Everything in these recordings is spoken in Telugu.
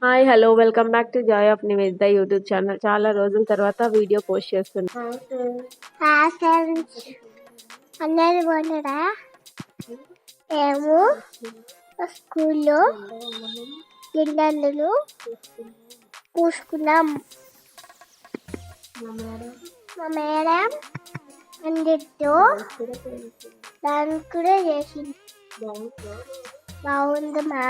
Hi hello welcome back to Joy of Nivedita YouTube channel. చాలా రోజుల తర్వాత వీడియో పోస్ట్ చేస్తున్నా. అందరు బాగున్నారా? మేము స్కూల్లో గిన్నెలను పూసుకున్నాం. మా మేడం అందరితో దాన్ని కూడా చేసింది. బాగుందమ్మా.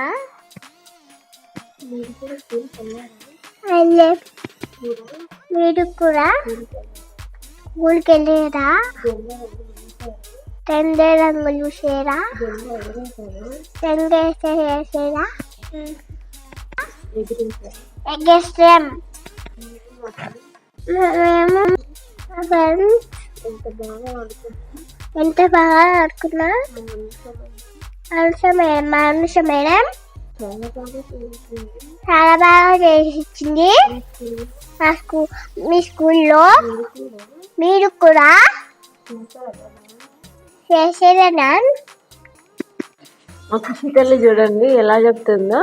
మీరు కూడా స్కూల్కి వెళ్ళారా? తెల్ల రంగులు చేరా చేసేరా ఎగేస్తాం. మేము ఎంత బాగా ఆడుకున్నా. అనుష మేడం చాలా బాగా చేసింది. మీ స్కూల్లో మీరు కూడా చేసేదా? మా ఖుషి తల్లి చూడండి ఎలా చెప్తుందో.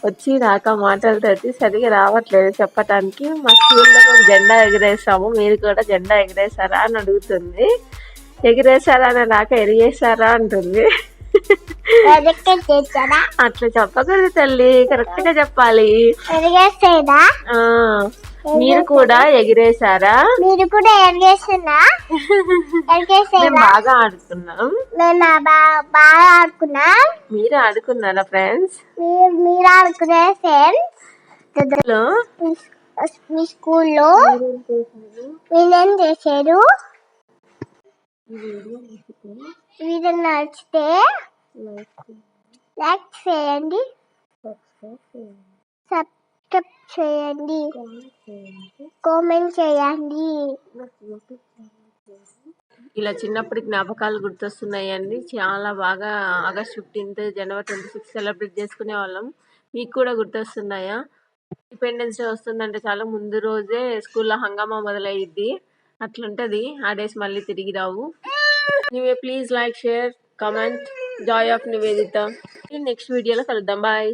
వచ్చి రాక మాటలతోటి సరిగా రావట్లేదు చెప్పటానికి. మా స్కూల్లో మేము జెండా ఎగిరేసాము, మీరు కూడా జెండా ఎగిరేసారా అని అడుగుతుంది. ఎగిరేసారా అని రాక ఎరిగేసారా అంటుంది. అట్లా చెప్పకూడదు తల్లి, కరెక్ట్ గా చెప్పాలి. మీరు కూడా ఎగిరేసారా? మీరు కూడా ఎగిరేసారా? బాగా ఆడుకున్నాం. బాగా ఆడుకున్నా. మీరు ఆడుకున్నారా ఫ్రెండ్స్? మీరు ఆడుకునే ఫ్రెండ్స్ మీ స్కూల్లో మీరేం చేశారు? వీడియో నచ్చితే లైక్ చేయండి, సబ్స్క్రైబ్ చేయండి, కామెంట్ చేయండి. ఇలా చిన్నప్పటి జ్ఞాపకాలు గుర్తొస్తున్నాయండి. చాలా బాగా ఆగస్ట్ 15th, జనవరి 26 సెలబ్రేట్ చేసుకునే వాళ్ళం. మీకు కూడా గుర్తొస్తున్నాయా? ఇండిపెండెన్స్ డే వస్తుందంటే చాలా ముందు రోజే స్కూల్లో హంగామా మొదలయ్యిద్ది. అట్లుంటది. ఆ డేస్ మళ్ళీ తిరిగి రావు. Please like, share, comment. Joy of Nivedita. నెక్స్ట్ వీడియోలో కలుద్దాం. బాయ్.